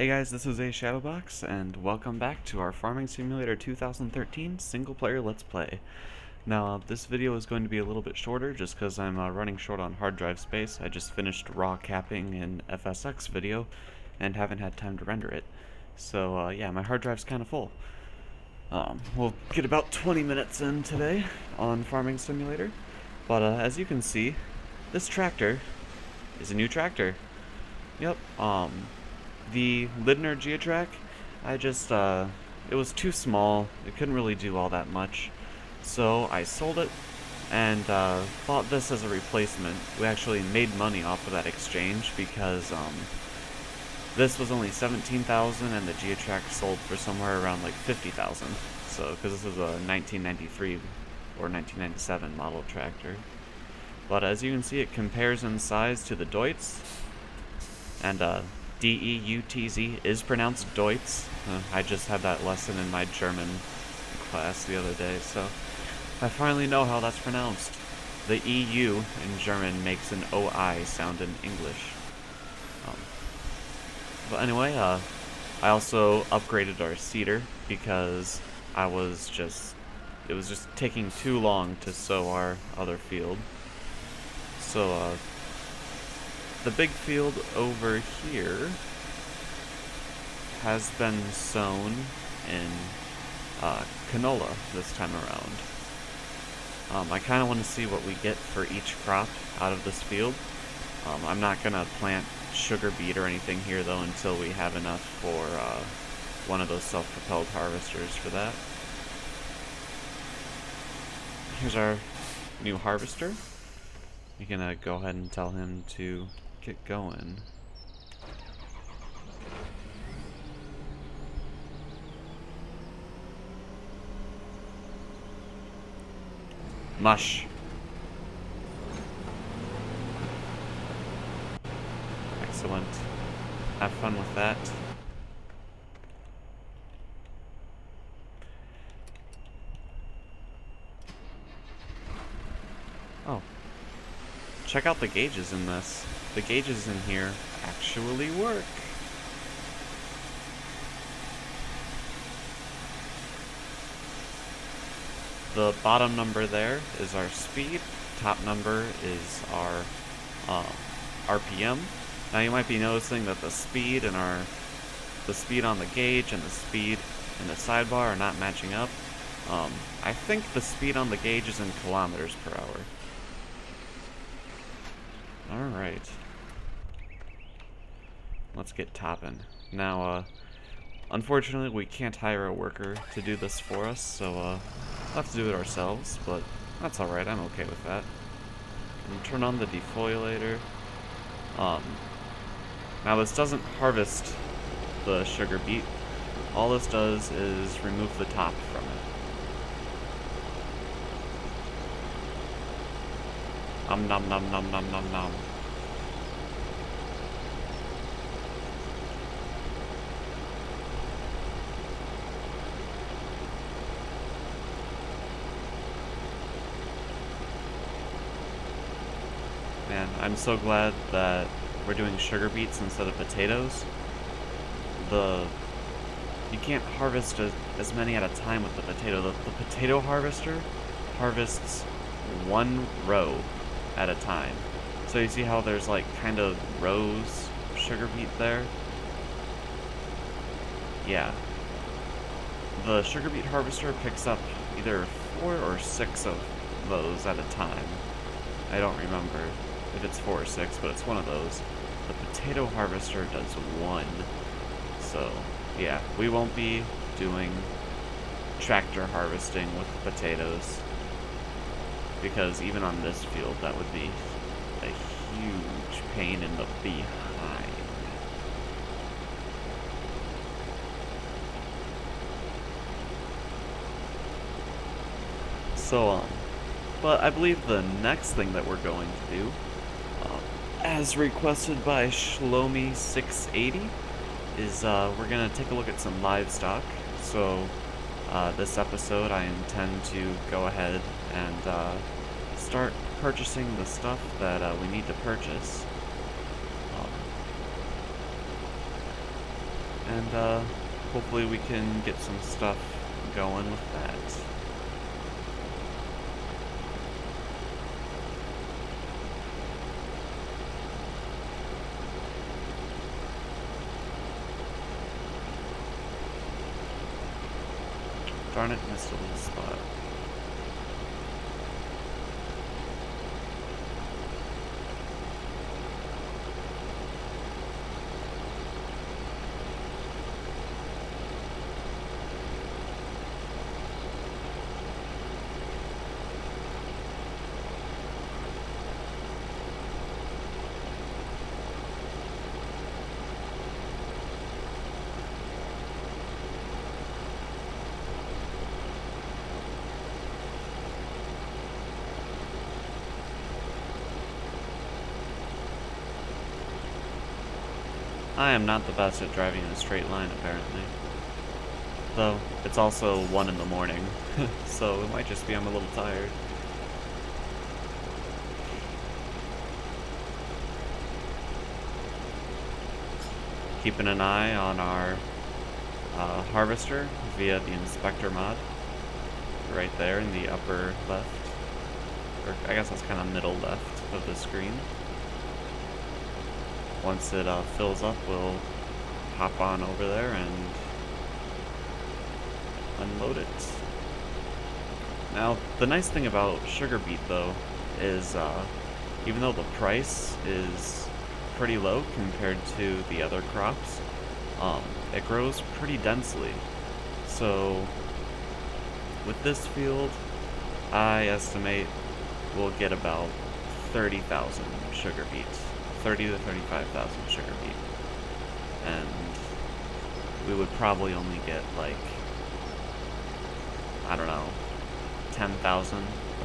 Hey guys, this is AShadowboxs, and welcome back to our Farming Simulator 2013 single-player Let's Play. Now, this video is going to be a little bit shorter just because I'm running short on hard drive space. I just finished raw capping an FSX video and haven't had time to render it. So, yeah, my hard drive's kind of full. We'll get about 20 minutes in today on Farming Simulator, but as you can see, this tractor is a new tractor. Yep, the Lidner Geotrack, it was too small. It couldn't really do all that much. So I sold it and bought this as a replacement. We actually made money off of that exchange because this was only $17,000 and the Geotrack sold for somewhere around like $50,000. So, because this is a 1993 or 1997 model tractor. But as you can see, it compares in size to the Deutz, and D-E-U-T-Z is pronounced Deutz. I just had that lesson in my German class the other day, so I finally know how that's pronounced. The EU in German makes an O-I sound in English. But anyway, I also upgraded our seeder because it was just taking too long to sow our other field. So, the big field over here has been sown in canola this time around. I kind of want to see what we get for each crop out of this field. I'm not going to plant sugar beet or anything here though until we have enough for one of those self-propelled harvesters for that. Here's our new harvester. We're gonna go ahead and tell him to get going. Mush. Excellent. Have fun with that. Oh. Check out the gauges in this. The gauges in here actually work. The bottom number there is our speed. Top number is our RPM. Now you might be noticing that the speed on the gauge and the speed in the sidebar are not matching up. I think the speed on the gauge is in kilometers per hour. Alright. Let's get topping. Now, unfortunately we can't hire a worker to do this for us, so we'll have to do it ourselves, but that's alright, I'm okay with that. And turn on the defoliator. Now this doesn't harvest the sugar beet. All this does is remove the top from it. Nom nom nom nom nom nom. Man, I'm so glad that we're doing sugar beets instead of potatoes. You can't harvest as many at a time with the potato. The potato harvester harvests one row at a time. So you see how there's like kind of rows of sugar beet there? Yeah. The sugar beet harvester picks up either 4 or 6 of those at a time. I don't remember if it's 4 or 6, but it's one of those. The potato harvester does 1. So, yeah, we won't be doing tractor harvesting with potatoes, because even on this field that would be a huge pain in the behind. So, but I believe the next thing that we're going to do, as requested by Shlomi680, is we're going to take a look at some livestock. So this episode I intend to go ahead and start purchasing the stuff that we need to purchase. and hopefully we can get some stuff going with that. Darn it, missed a little spot. I am not the best at driving in a straight line, apparently. Though, it's also 1 in the morning, so it might just be I'm a little tired. Keeping an eye on our harvester via the inspector mod. Right there in the upper left. Or I guess that's kind of middle left of the screen. Once it fills up, we'll hop on over there and unload it. Now, the nice thing about sugar beet, though, is even though the price is pretty low compared to the other crops, it grows pretty densely. So, with this field, I estimate we'll get about 30,000 sugar beets. 30 to 35,000 sugar beet. And we would probably only get like, I don't know, 10,000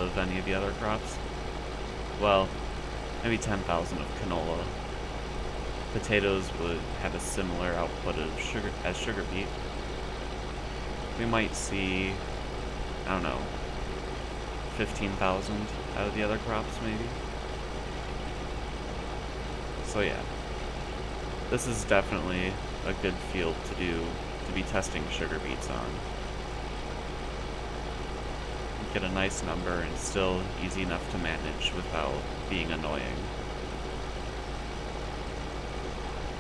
of any of the other crops. Well, maybe 10,000 of canola. Potatoes would have a similar output of sugar beet. We might see, I don't know, 15,000 out of the other crops maybe. So yeah, this is definitely a good field to be testing sugar beets on. Get a nice number and still easy enough to manage without being annoying.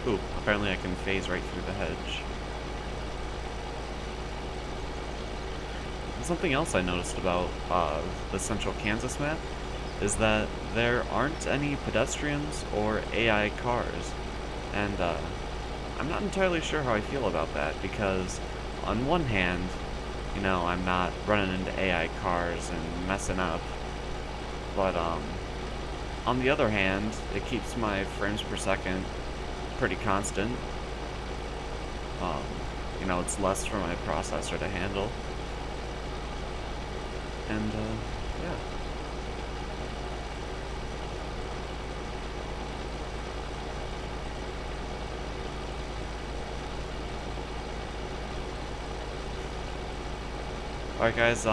Ooh, apparently I can phase right through the hedge. And something else I noticed about the Central Kansas map is that there aren't any pedestrians or AI cars, and I'm not entirely sure how I feel about that, because on one hand, you know, I'm not running into AI cars and messing up, but on the other hand, it keeps my frames per second pretty constant. You know, it's less for my processor to handle, and yeah. Alright guys,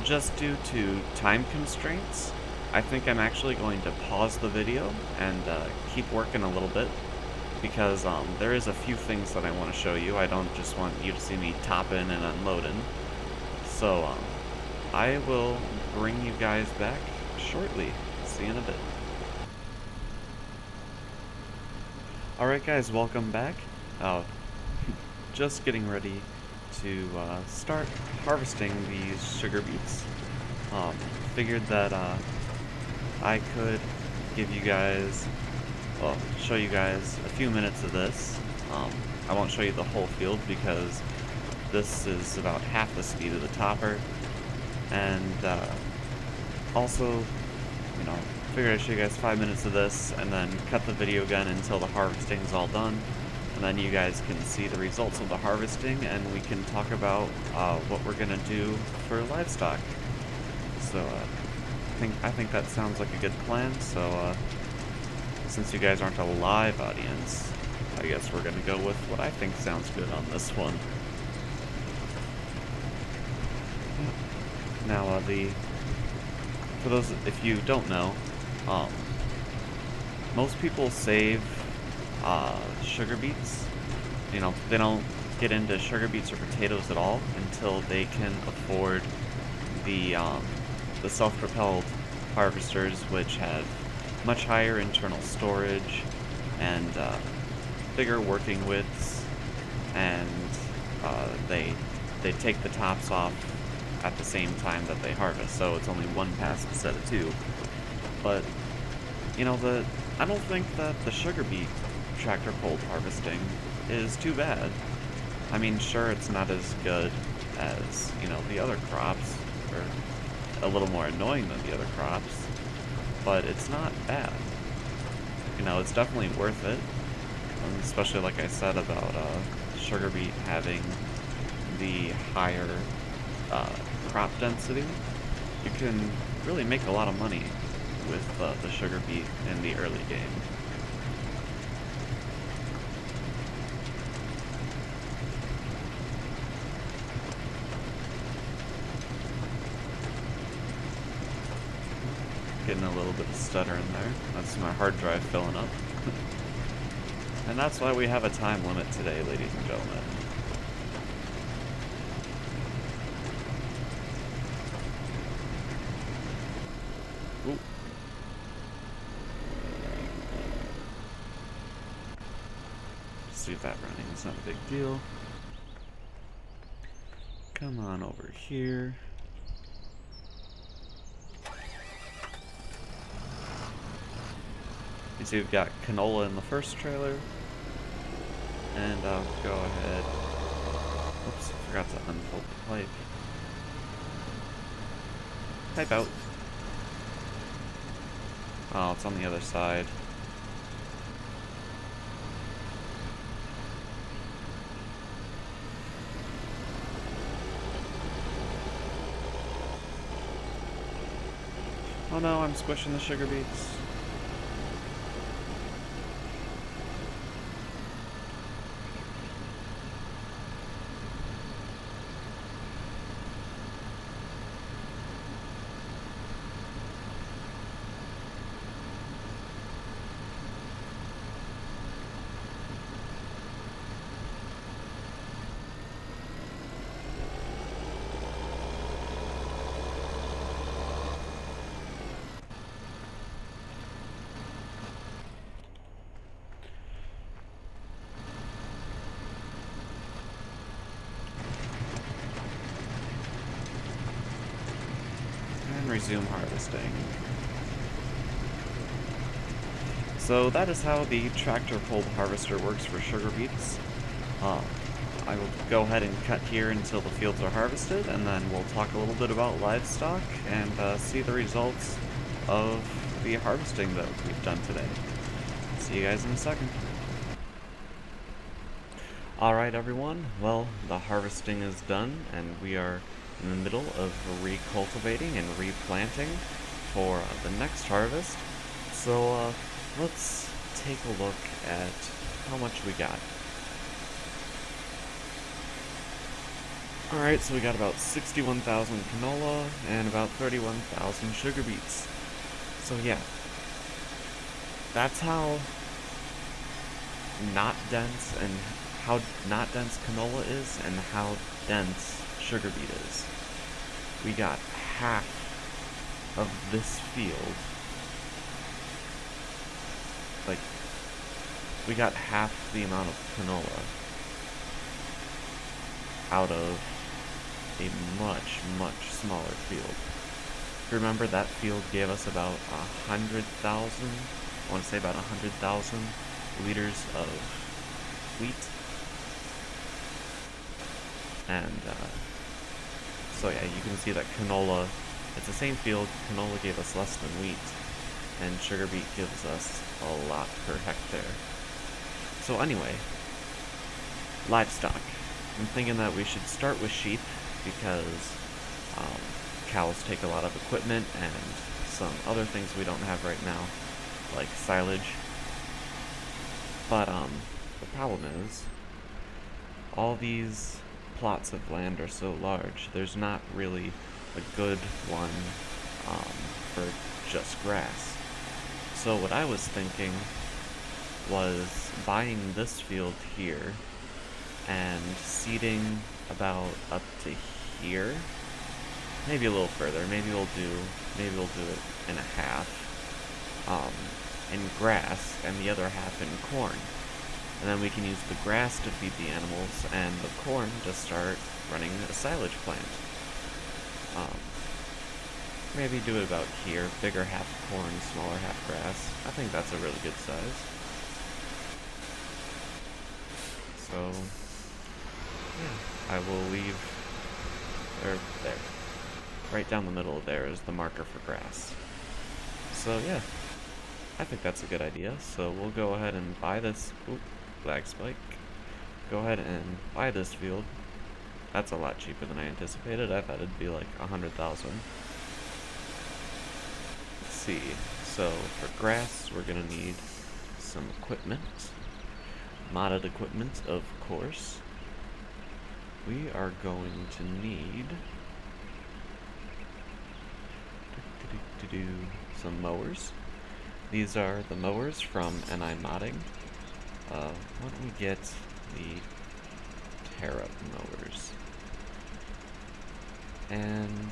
just due to time constraints, I think I'm actually going to pause the video and keep working a little bit, because there is a few things that I want to show you. I don't just want you to see me topping and unloading. So I will bring you guys back shortly. See you in a bit. Alright guys, welcome back. Just getting ready to start harvesting these sugar beets. Figured that I could give you guys, well, show you guys a few minutes of this. I won't show you the whole field because this is about half the speed of the topper, and also, you know, figured I'd show you guys 5 minutes of this and then cut the video again until the harvesting is all done. And then you guys can see the results of the harvesting, and we can talk about what we're gonna do for livestock. So I think that sounds like a good plan. So since you guys aren't a live audience, I guess we're gonna go with what I think sounds good on this one. Now for those if you don't know, most people save sugar beets they don't get into sugar beets or potatoes at all until they can afford the self-propelled harvesters, which have much higher internal storage and bigger working widths, and they take the tops off at the same time that they harvest, so it's only one pass instead of two. But I don't think that the sugar beet tractor pulled harvesting is too bad. I mean, sure, it's not as good as the other crops, or a little more annoying than the other crops, but it's not bad. It's definitely worth it, especially like I said about sugar beet having the higher crop density. You can really make a lot of money with the sugar beet in the early game. Getting a little bit of stutter in there. That's my hard drive filling up. And that's why we have a time limit today, ladies and gentlemen. Ooh. Just leave that running, it's not a big deal. Come on over here. You see we've got canola in the first trailer. And I'll go ahead. Oops, I forgot to unfold the pipe. Pipe out. Oh, it's on the other side. Oh no, I'm squishing the sugar beets. Resume harvesting. So that is how the tractor pulled harvester works for sugar beets. I will go ahead and cut here until the fields are harvested, and then we'll talk a little bit about livestock and see the results of the harvesting that we've done today. See you guys in a second. Alright everyone, well, the harvesting is done, and we are in the middle of recultivating and replanting for the next harvest. So let's take a look at how much we got. Alright, so we got about 61,000 canola and about 31,000 sugar beets. So yeah, that's how not dense canola is and how dense sugar beet is. We got half of this field. Like, we got half the amount of canola out of a much, much smaller field. If you remember, that field gave us about 100,000, I want to say about 100,000 liters of wheat. And so yeah, you can see that canola, it's the same field, canola gave us less than wheat, and sugar beet gives us a lot per hectare. So anyway, livestock. I'm thinking that we should start with sheep, because cows take a lot of equipment and some other things we don't have right now, like silage. But the problem is, all these plots of land are so large, there's not really a good one for just grass. So what I was thinking was buying this field here and seeding about up to here. Maybe a little further. Maybe we'll do it in a half in grass and the other half in corn. And then we can use the grass to feed the animals and the corn to start running a silage plant. Maybe do it about here. Bigger half corn, smaller half grass. I think that's a really good size. So, yeah, I will leave, there. Right down the middle there is the marker for grass. So yeah, I think that's a good idea. So we'll go ahead and buy this, lag spike. Go ahead and buy this field. That's a lot cheaper than I anticipated. I thought it'd be like 100,000. Let's see, so for grass we're gonna need some equipment. Modded equipment, of course. We are going to need some mowers. These are the mowers from NI Modding. Why don't we get the tear-up mowers? And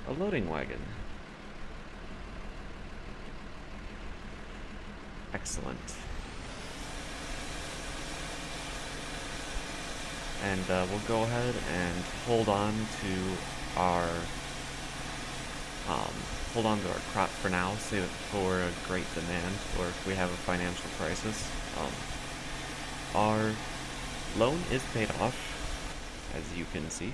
a loading wagon. Excellent. And we'll go ahead and hold on to our crop for now, save it for a great demand, or if we have a financial crisis. Our loan is paid off, as you can see.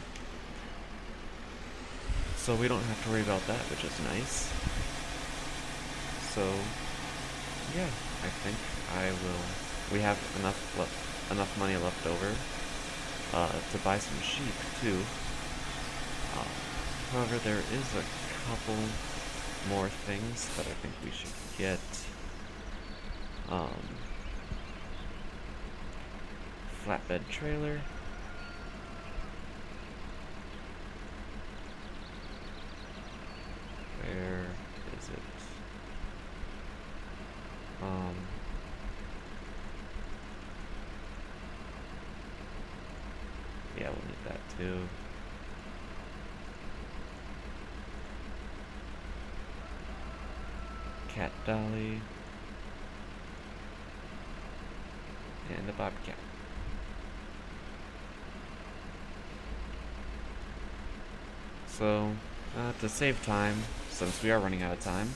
So we don't have to worry about that, which is nice. So, yeah, I think we have enough money left over to buy some sheep, too. However, there is a couple more things that I think we should get. Flatbed trailer. Where is it? Yeah, we'll need that too. Cat dolly. And a bobcat. So, to save time, since we are running out of time,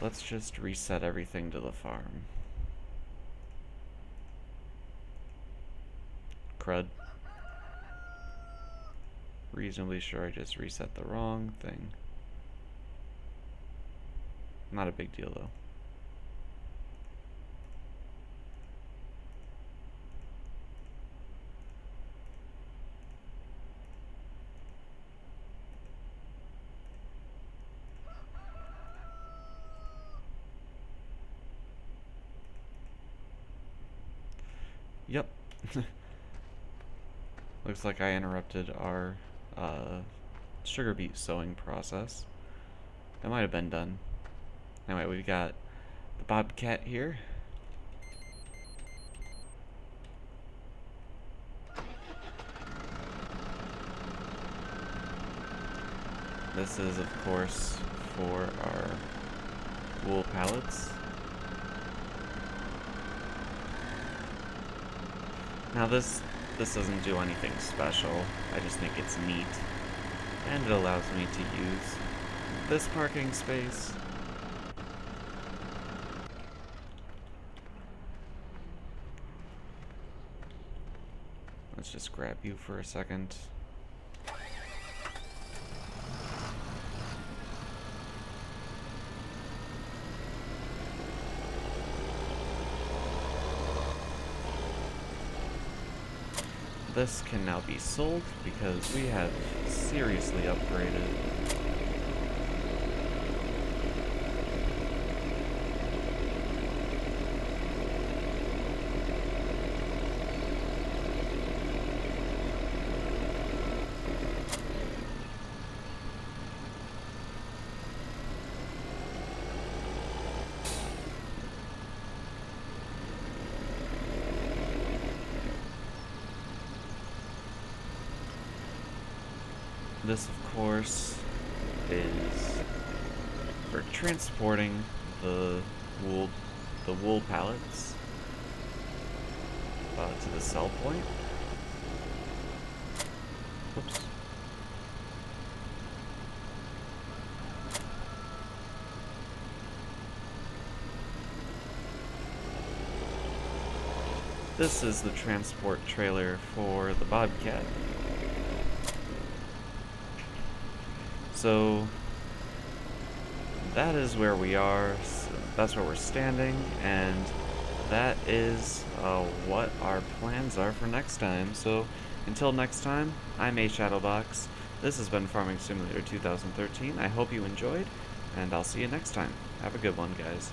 let's just reset everything to the farm. Crud. Reasonably sure I just reset the wrong thing. Not a big deal though. Yep. Looks like I interrupted our sugar beet sowing process. That might have been done. Anyway, we've got the bobcat here. This is, of course, for our wool pallets. Now this doesn't do anything special. I just think it's neat. And it allows me to use this parking space. Let's just grab you for a second. This can now be sold because we have seriously upgraded. This, of course, is for transporting the wool, pallets to the sell point. Whoops. This is the transport trailer for the Bobcat. So that is where we are, so that's where we're standing, and that is what our plans are for next time. So until next time, I'm AShadowbox. This has been Farming Simulator 2013. I hope you enjoyed, and I'll see you next time. Have a good one, guys.